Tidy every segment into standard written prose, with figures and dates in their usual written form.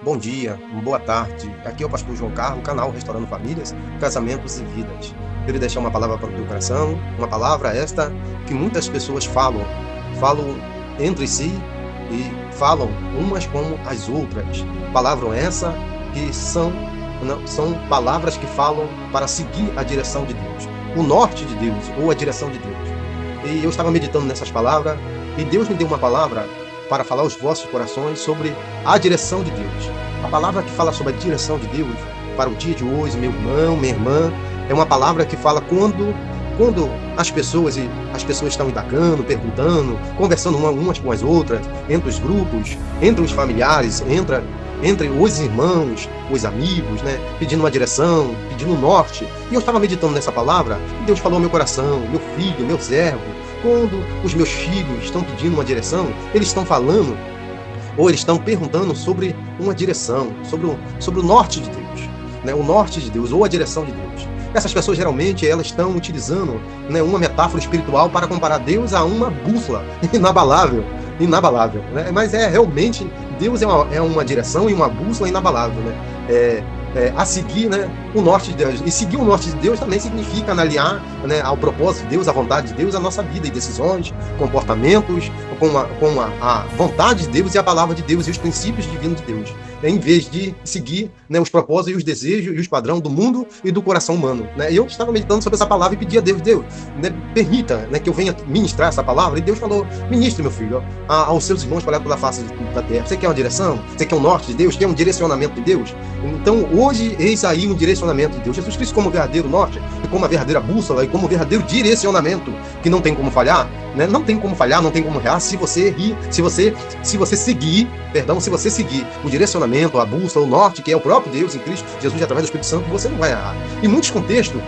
Bom dia, boa tarde. Aqui é o pastor João Carlos, canal Restaurando Famílias, Casamentos e Vidas. Queria deixar uma palavra para o teu coração, uma palavra esta que muitas pessoas falam entre si e falam umas como as outras. Palavra essa que são palavras que falam para seguir a direção de Deus, o norte de Deus ou a direção de Deus. E eu estava meditando nessas palavras e Deus me deu uma palavra para falar aos vossos corações sobre a direção de Deus. A palavra que fala sobre a direção de Deus para o dia de hoje, meu irmão, minha irmã, é uma palavra que fala quando as pessoas estão indagando, perguntando, conversando umas com as outras, entre os grupos, entre os familiares, entre os irmãos, os amigos, né? Pedindo uma direção, pedindo um norte. E eu estava meditando nessa palavra e Deus falou ao meu coração, meu filho, meu servo, quando os meus filhos estão pedindo uma direção, eles estão falando ou eles estão perguntando sobre uma direção, sobre o norte de Deus, né? O norte de Deus ou a direção de Deus. Essas pessoas geralmente elas estão utilizando, né, uma metáfora espiritual para comparar Deus a uma bússola inabalável, né? Mas realmente Deus é uma direção e uma bússola inabalável, né? A seguir, né, o norte de Deus. E seguir o norte de Deus também significa alinhar, né, ao propósito de Deus, à vontade de Deus, a nossa vida e decisões, comportamentos, com a vontade de Deus e a palavra de Deus e os princípios divinos de Deus, em vez de seguir, né, os propósitos e os desejos e os padrões do mundo e do coração humano, né? E eu estava meditando sobre essa palavra e pedi a Deus, né, permita, né, que eu venha ministrar essa palavra. E Deus falou: ministre, meu filho, aos seus irmãos espalhados pela face da terra. Você quer uma direção? Você quer um norte de Deus? Quer um direcionamento de Deus? Então, hoje, eis aí um direcionamento de Deus. Jesus Cristo como verdadeiro norte, e como a verdadeira bússola, e como verdadeiro direcionamento, que não tem como falhar, né? Não tem como falhar, não tem como errar, se você seguir o direcionamento, a bússola, o norte, que é o próprio Deus em Cristo Jesus, através do Espírito Santo, você não vai errar. Em muitos contextos,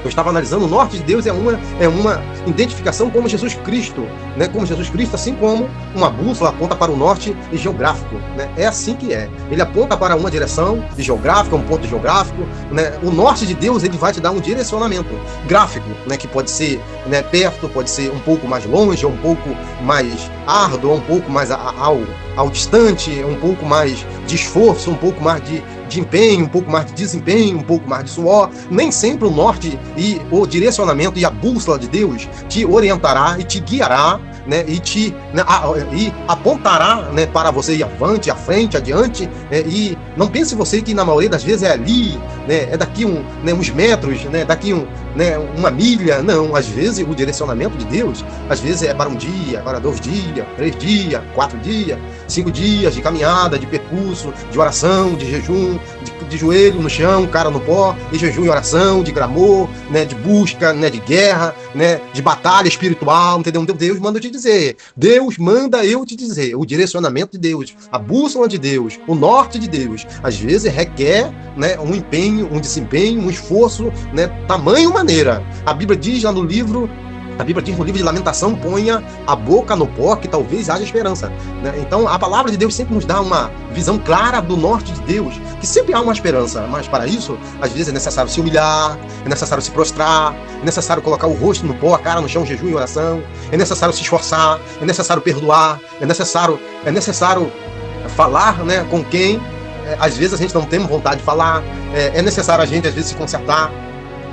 eu estava analisando, o norte de Deus é uma identificação como Jesus Cristo, né? Como Jesus Cristo, assim como uma bússola aponta para o norte geográfico, né? É assim que é. Ele aponta para uma direção geográfica, um ponto geográfico, né? O norte de Deus, ele vai te dar um direcionamento gráfico, né? Que pode ser, né, perto, pode ser um pouco mais longe, ou um pouco mais árduo, ou um pouco mais ao distante, um pouco mais de esforço, um pouco mais de empenho, um pouco mais de desempenho, um pouco mais de suor. Nem sempre o norte e o direcionamento e a bússola de Deus te orientará e te guiará, né, e apontará, né, para você ir avante, à frente, adiante, e não pense você que na maioria das vezes é ali, né, é daqui uns metros, né, daqui uma milha. Não, às vezes o direcionamento de Deus, às vezes é para um dia, para 2 dias, 3 dias, 4 dias, 5 dias de caminhada, de percurso, de oração, de jejum, de joelho no chão, cara no pó, de jejum e oração, de clamor, né, de busca, né, de guerra, né, de batalha espiritual, entendeu? Então Deus manda eu te dizer, o direcionamento de Deus, a bússola de Deus, o norte de Deus, às vezes requer, né, um empenho, um desempenho, um esforço, né, tamanho maneira. A Bíblia diz no livro de Lamentação: ponha a boca no pó, que talvez haja esperança, né? Então, a palavra de Deus sempre nos dá uma visão clara do norte de Deus, que sempre há uma esperança, mas para isso, às vezes é necessário se humilhar, é necessário se prostrar, é necessário colocar o rosto no pó, a cara no chão, jejum e oração, é necessário se esforçar, é necessário perdoar, é necessário falar, né, com quem às vezes a gente não tem vontade de falar, é necessário a gente às vezes se consertar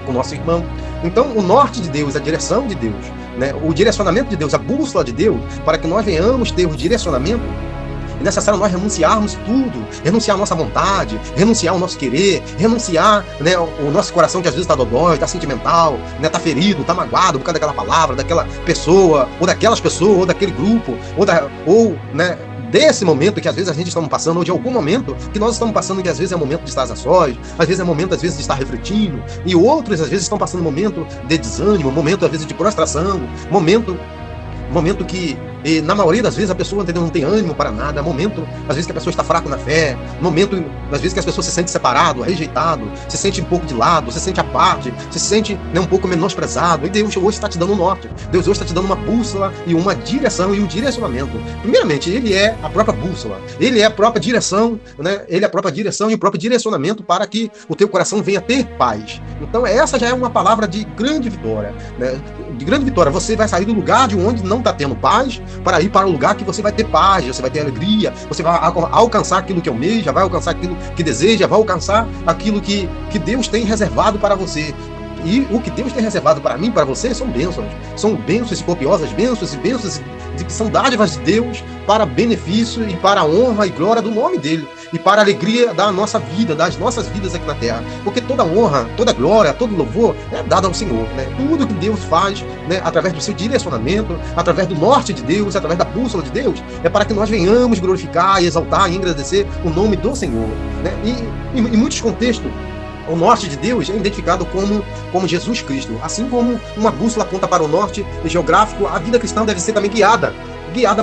com o nosso irmão. Então, o norte de Deus, a direção de Deus, né, o direcionamento de Deus, a bússola de Deus, para que nós venhamos ter o direcionamento, é necessário nós renunciarmos tudo, renunciar a nossa vontade, renunciar o nosso querer, renunciar, né, o nosso coração que às vezes está dodói, está sentimental, né, está ferido, está magoado por causa daquela palavra, daquela pessoa, ou daquelas pessoas, ou daquele grupo, né, desse momento que às vezes a gente está passando, ou de algum momento que nós estamos passando, que às vezes é momento de estar a sós, às vezes é momento às vezes de estar refletindo, e outros às vezes estão passando momento de desânimo, momento às vezes de prostração, momento que, na maioria das vezes, a pessoa, entendeu, não tem ânimo para nada. Momento, às vezes, que a pessoa está fraca na fé. Momento, às vezes, que as pessoas se sentem separado, rejeitado, se sente um pouco de lado, se sente à parte, se sente, né, um pouco menosprezado. E Deus hoje está te dando um norte. Deus hoje está te dando uma bússola e uma direção e um direcionamento. Primeiramente, Ele é a própria bússola. Ele é a própria direção, né? Ele é a própria direção e o próprio direcionamento para que o teu coração venha ter paz. Então, essa já é uma palavra de grande vitória, né? De grande vitória. Você vai sair do lugar de onde não está tendo paz, para ir para o lugar que você vai ter paz, você vai ter alegria, você vai alcançar aquilo que almeja, vai alcançar aquilo que deseja, vai alcançar aquilo que Deus tem reservado para você. E o que Deus tem reservado para mim, para você, são bênçãos e copiosas bênçãos que são dádivas de Deus para benefício e para a honra e glória do nome dele e para a alegria da nossa vida, das nossas vidas aqui na terra, porque toda honra, toda glória, todo louvor é dado ao Senhor, né? Tudo que Deus faz, né, através do seu direcionamento, através do norte de Deus, através da bússola de Deus, é para que nós venhamos glorificar e exaltar e engrandecer o nome do Senhor, né? E em muitos contextos, o norte de Deus é identificado como Jesus Cristo. Assim como uma bússola aponta para o norte geográfico, a vida cristã deve ser também guiada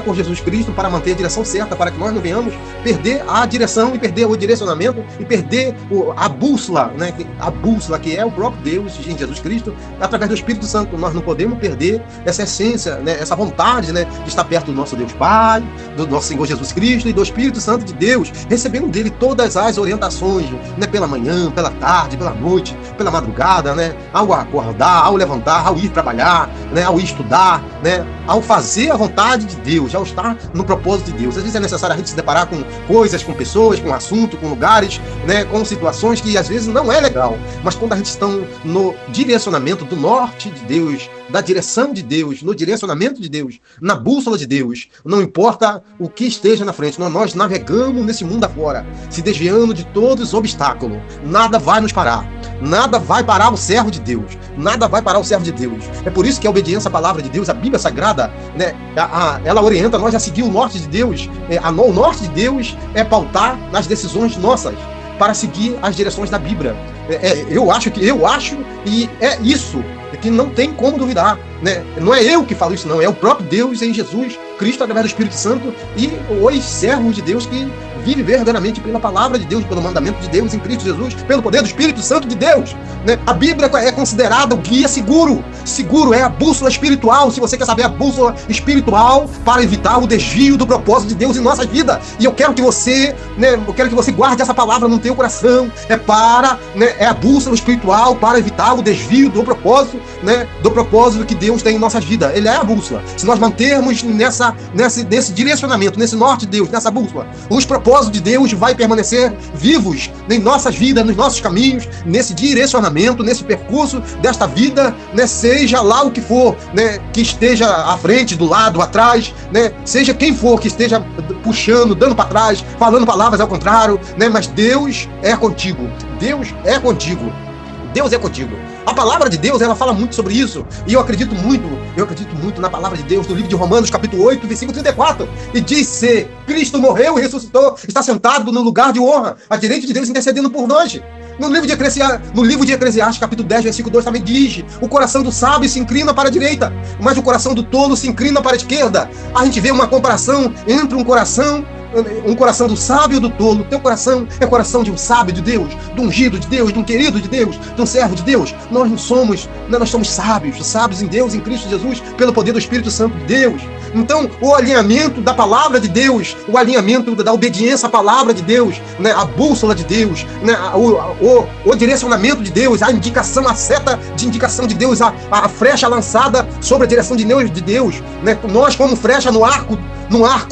por Jesus Cristo para manter a direção certa, para que nós não venhamos perder a direção e perder o direcionamento e perder a bússola, né? A bússola que é o próprio Deus em Jesus Cristo, através do Espírito Santo. Nós não podemos perder essa essência, né? Essa vontade, né? De estar perto do nosso Deus Pai, do nosso Senhor Jesus Cristo e do Espírito Santo de Deus, recebendo dele todas as orientações, né? Pela manhã, pela tarde, pela noite, pela madrugada, né? Ao acordar, ao levantar, ao ir trabalhar, né? Ao ir estudar, né? Ao fazer a vontade de Deus, ao estar no propósito de Deus. Às vezes é necessário a gente se deparar com coisas, com pessoas, com assuntos, com lugares, né, com situações que às vezes não é legal, mas quando a gente está no direcionamento do norte de Deus, da direção de Deus, no direcionamento de Deus, na bússola de Deus, não importa o que esteja na frente, nós navegamos nesse mundo afora, se desviando de todos os obstáculos, nada vai nos parar, nada vai parar o servo de Deus, nada vai parar o servo de Deus. É por isso que a obediência à palavra de Deus, a Bíblia Sagrada, né, ela orienta nós a seguir o norte de Deus. O norte de Deus é pautar nas decisões nossas, para seguir as direções da Bíblia. Eu acho e é isso que não tem como duvidar, né? Não é eu que falo isso, não, é o próprio Deus em Jesus Cristo, através do Espírito Santo, e os servos de Deus que vivem verdadeiramente pela palavra de Deus, pelo mandamento de Deus em Cristo Jesus, pelo poder do Espírito Santo de Deus, né? A Bíblia é considerada o guia seguro é a bússola espiritual, se você quer saber a bússola espiritual para evitar o desvio do propósito de Deus em nossa vida. E eu quero que você, né, guarde essa palavra no teu coração, é a bússola espiritual para evitar o desvio do propósito, né, do propósito que Deus tem em nossas vidas. Ele é a bússola. Se nós mantermos nesse direcionamento, nesse norte de Deus, nessa bússola, os propósitos de Deus vai permanecer vivos em nossas vidas, nos nossos caminhos, nesse direcionamento, nesse percurso desta vida, né, seja lá o que for, né, que esteja à frente, do lado, atrás, né, seja quem for que esteja puxando, dando para trás, falando palavras ao contrário, né, mas Deus é contigo. Deus é contigo. Deus é contigo. A palavra de Deus, ela fala muito sobre isso. E eu acredito muito na palavra de Deus, no livro de Romanos, capítulo 8, versículo 34. E diz: Cristo morreu e ressuscitou, está sentado no lugar de honra, à direita de Deus, intercedendo por nós. No livro de Eclesiastes, capítulo 10, versículo 2, também diz: o coração do sábio se inclina para a direita, mas o coração do tolo se inclina para a esquerda. A gente vê uma comparação entre um coração do sábio e do tolo. Teu coração é o coração de um sábio de Deus, de um ungido de Deus, de um querido de Deus, de um servo de Deus. Nós não somos, nós somos sábios em Deus, em Cristo Jesus, pelo poder do Espírito Santo de Deus. Então, o alinhamento da palavra de Deus, o alinhamento da obediência à palavra de Deus, né, a bússola de Deus, né, o direcionamento de Deus, a indicação, a seta de indicação de Deus, a flecha lançada sobre a direção de Deus, né, nós como flecha no arco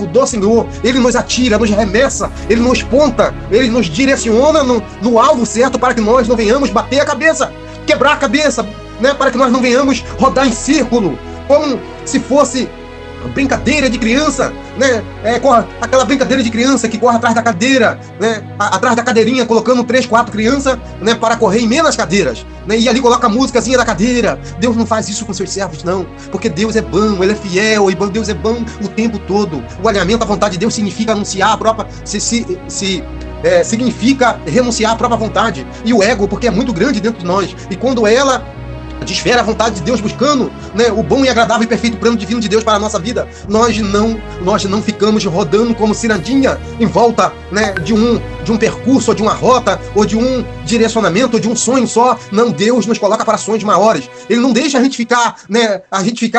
do Senhor, Ele nos atira, nos remessa, Ele nos ponta, Ele nos direciona no alvo certo, para que nós não venhamos bater a cabeça, quebrar a cabeça, né, para que nós não venhamos rodar em círculo, como se fosse brincadeira de criança, né? Aquela brincadeira de criança que corre atrás da cadeira, né? Atrás da cadeirinha, colocando 3, 4 crianças, né? Para correr em menos cadeiras, né? E ali coloca a músicazinha da cadeira. Deus não faz isso com seus servos, não, porque Deus é bom, Ele é fiel, e Deus é bom o tempo todo. O alinhamento à vontade de Deus significa anunciar a própria, significa renunciar à própria vontade e o ego, porque é muito grande dentro de nós, e quando ela desfere a vontade de Deus, buscando, né, o bom e agradável e perfeito plano divino de Deus para a nossa vida, nós não ficamos rodando como cirandinha em volta, né, de um percurso, ou de uma rota, ou de um direcionamento, ou de um sonho só. Não, Deus nos coloca para sonhos maiores. Ele não deixa a gente ficar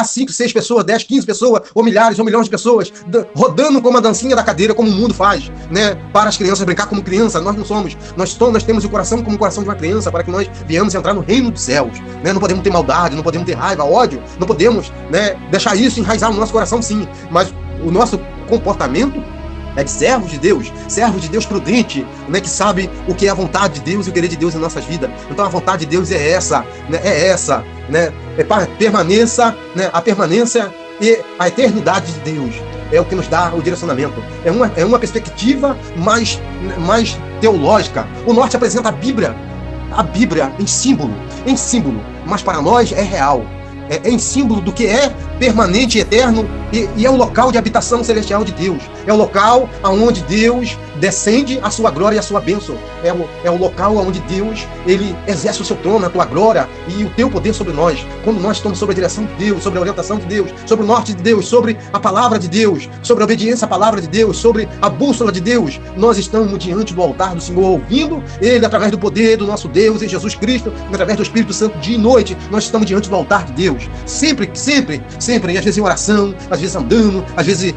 5, 6 pessoas, 10, 15 pessoas, ou milhares, ou milhões de pessoas, rodando como a dancinha da cadeira, como o mundo faz, né, para as crianças brincar como criança. Nós não somos, nós temos o coração como o coração de uma criança, para que nós venhamos entrar no reino dos céus, né? Não podemos ter maldade, não podemos ter raiva, ódio, não podemos, né, deixar isso enraizar no nosso coração, sim, mas o nosso comportamento é de servos de Deus prudente, né, que sabe o que é a vontade de Deus e o querer de Deus em nossas vidas. Então a vontade de Deus é essa, né, permaneça, né, a permanência e a eternidade de Deus é o que nos dá o direcionamento. É uma perspectiva mais teológica. O norte apresenta a Bíblia em símbolo, mas para nós é real. É em símbolo do que é permanente e eterno, e é o local de habitação celestial de Deus. É o local onde Deus descende a sua glória e a sua bênção. É o local onde Deus, ele exerce o seu trono, a tua glória e o teu poder sobre nós. Quando nós estamos sob a direção de Deus, sobre a orientação de Deus, sobre o norte de Deus, sobre a palavra de Deus, sobre a obediência à palavra de Deus, sobre a bússola de Deus, nós estamos diante do altar do Senhor, ouvindo Ele através do poder do nosso Deus em Jesus Cristo, através do Espírito Santo dia e noite. Nós estamos diante do altar de Deus, sempre, e às vezes em oração, às vezes andando, às vezes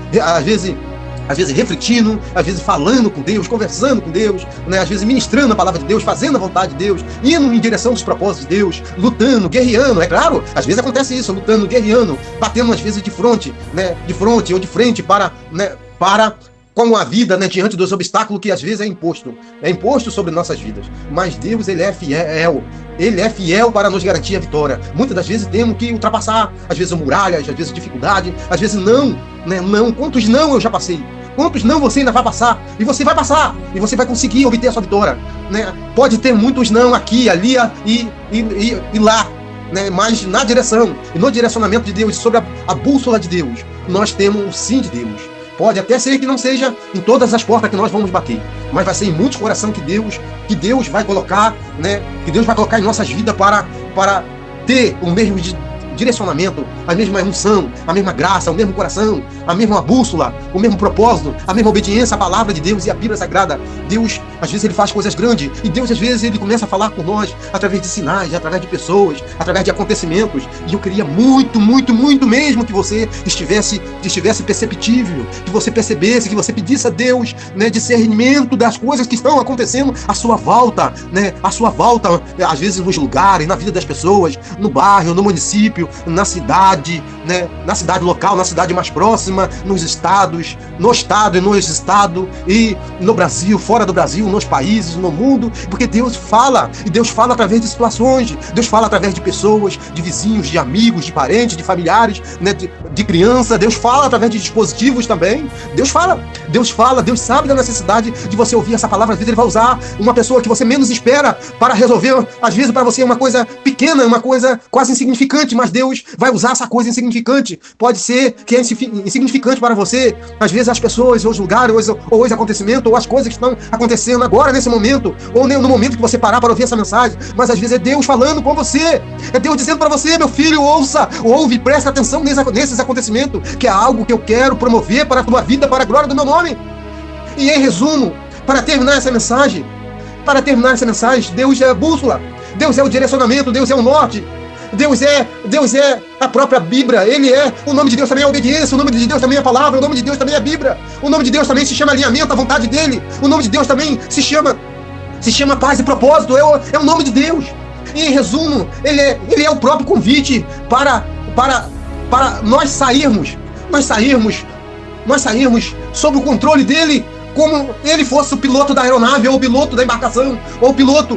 refletindo, às vezes falando com Deus, conversando com Deus, né? Às vezes ministrando a palavra de Deus, fazendo a vontade de Deus, indo em direção dos propósitos de Deus, lutando, guerreando, é claro, às vezes acontece isso, lutando, guerreando, batendo às vezes de frente, né? De frente ou de frente para com a vida, né, diante dos obstáculos que às vezes é imposto sobre nossas vidas. Mas Deus, ele é fiel para nos garantir a vitória. Muitas das vezes temos que ultrapassar, às vezes muralhas, às vezes dificuldade, às vezes não, né, não. Quantos não eu já passei? Quantos não você ainda vai passar? E você vai passar, e você vai conseguir obter a sua vitória, né? Pode ter muitos não aqui, ali e lá, né? Mas na direção, e no direcionamento de Deus, sobre a bússola de Deus, nós temos o sim de Deus. Pode até ser que não seja em todas as portas que nós vamos bater, mas vai ser em muitos corações que Deus vai colocar, né? Que Deus vai colocar em nossas vidas para ter o mesmo direcionamento, a mesma unção, a mesma graça, o mesmo coração, a mesma bússola, o mesmo propósito, a mesma obediência à palavra de Deus e à Bíblia Sagrada. Deus, às vezes, ele faz coisas grandes, e Deus, às vezes, ele começa a falar com nós através de sinais, através de pessoas, através de acontecimentos. E eu queria muito mesmo que você estivesse perceptível, que você percebesse, que você pedisse a Deus, né, discernimento das coisas que estão acontecendo à sua volta, né, às vezes nos lugares, na vida das pessoas, no bairro, no município, na cidade, né? Na cidade local, na cidade mais próxima, nos estados, no estado e nos estados, e no Brasil, fora do Brasil, nos países, no mundo, porque Deus fala, e Deus fala através de situações, Deus fala através de pessoas, de vizinhos, de amigos, de parentes, de familiares, né? De criança. Deus fala através de dispositivos também. Deus fala, Deus sabe da necessidade de você ouvir essa palavra. Às vezes ele vai usar uma pessoa que você menos espera para resolver, às vezes para você é uma coisa pequena, uma coisa quase insignificante, mas Deus vai usar essa coisa insignificante. Pode ser que é insignificante para você, às vezes as pessoas, ou os lugares, ou os acontecimentos, ou as coisas que estão acontecendo agora, nesse momento, ou no momento que você parar para ouvir essa mensagem, mas às vezes é Deus falando com você, é Deus dizendo para você: meu filho, ouve, presta atenção nesses acontecimentos, que é algo que eu quero promover para a tua vida, para a glória do meu nome. E em resumo, para terminar essa mensagem, Deus é a bússola, Deus é o direcionamento, Deus é o norte. Deus é a própria Bíblia. Ele é, o nome de Deus também é a obediência, o nome de Deus também é a palavra, o nome de Deus também é a Bíblia, o nome de Deus também se chama alinhamento à vontade dele, o nome de Deus também se chama paz e propósito, é o nome de Deus. E em resumo, ele é o próprio convite para nós sairmos sob o controle dele, como ele fosse o piloto da aeronave, ou o piloto da embarcação, ou o piloto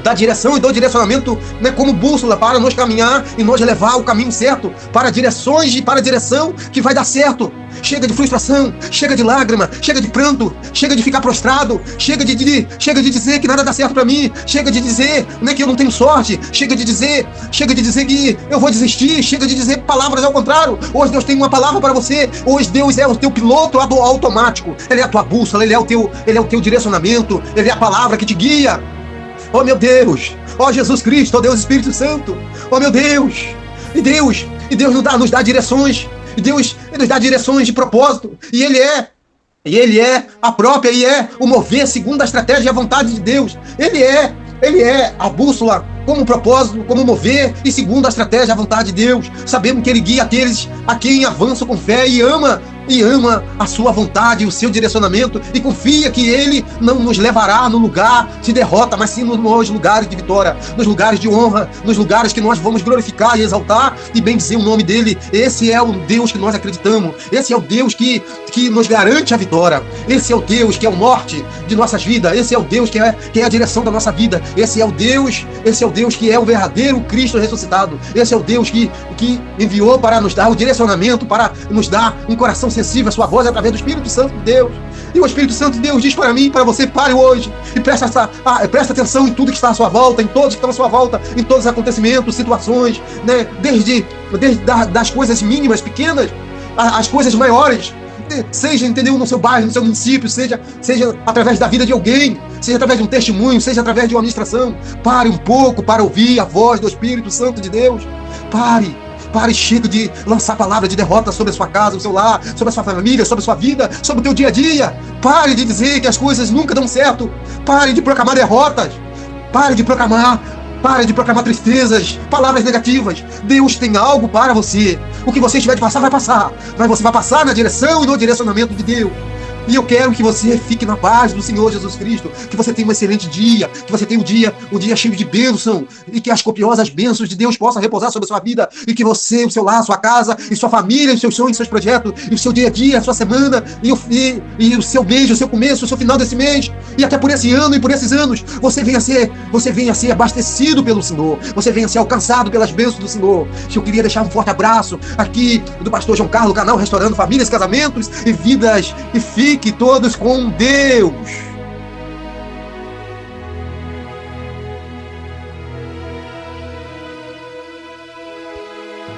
da direção e do direcionamento, né, como bússola para nos caminhar e nos levar ao caminho certo, para direções e para a direção que vai dar certo. Chega de frustração, chega de lágrima, chega de pranto, chega de ficar prostrado, chega de dizer que nada dá certo para mim, chega de dizer, né, que eu não tenho sorte, chega de dizer que eu vou desistir, chega de dizer palavras ao contrário. Hoje Deus tem uma palavra para você. Hoje Deus é o teu piloto automático, ele é a tua bússola, ele é o teu direcionamento, ele é a palavra que te guia. Oh meu Deus, oh Jesus Cristo, oh Deus Espírito Santo, oh meu Deus, e Deus nos dá direções, e Deus nos dá direções de propósito, e Ele é a própria, e é o mover segundo a estratégia e a vontade de Deus. Ele é a bússola como propósito, como mover, e segundo a estratégia e a vontade de Deus. Sabemos que Ele guia aqueles a quem avançam com fé e ama e ama a sua vontade, o seu direcionamento, e confia que Ele não nos levará no lugar de derrota, mas sim nos lugares de vitória, nos lugares de honra, nos lugares que nós vamos glorificar e exaltar e bendizer o nome dEle. Esse é o Deus que nós acreditamos, esse é o Deus que nos garante a vitória, esse é o Deus que é o norte de nossas vidas, esse é o Deus que é a direção da nossa vida, esse é o Deus que é o verdadeiro Cristo ressuscitado, esse é o Deus que enviou para nos dar o direcionamento, para nos dar um coração sensível à sua voz através do Espírito Santo de Deus. E o Espírito Santo de Deus diz para mim, para você: pare hoje e presta atenção em tudo que está à sua volta, em todos que estão à sua volta, em todos os acontecimentos, situações, né? Desde das coisas mínimas, pequenas, às coisas maiores. Seja, entendeu, no seu bairro, no seu município, seja através da vida de alguém, seja através de um testemunho, seja através de uma ministração. Pare um pouco para ouvir a voz do Espírito Santo de Deus. Pare, chega de lançar palavras de derrota sobre a sua casa, o seu lar, sobre a sua família, sobre a sua vida, sobre o teu dia a dia. Pare de dizer que as coisas nunca dão certo. Pare de proclamar derrotas. Pare de proclamar tristezas, palavras negativas. Deus tem algo para você. O que você tiver de passar, vai passar. Mas você vai passar na direção e no direcionamento de Deus. E eu quero que você fique na paz do Senhor Jesus Cristo, que você tenha um excelente dia, que você tenha um dia cheio de bênção, e que as copiosas bênçãos de Deus possam repousar sobre a sua vida, e que você, o seu lar, sua casa, e sua família, os seus sonhos, seus projetos, e o seu dia a dia, a sua semana, e o seu mês, o seu começo, o seu final desse mês, e até por esse ano e por esses anos, você venha a ser abastecido pelo Senhor, você venha a ser alcançado pelas bênçãos do Senhor. Eu queria deixar um forte abraço aqui do pastor João Carlos, canal Restaurando Famílias, Casamentos e Vidas, e fique todos com Deus.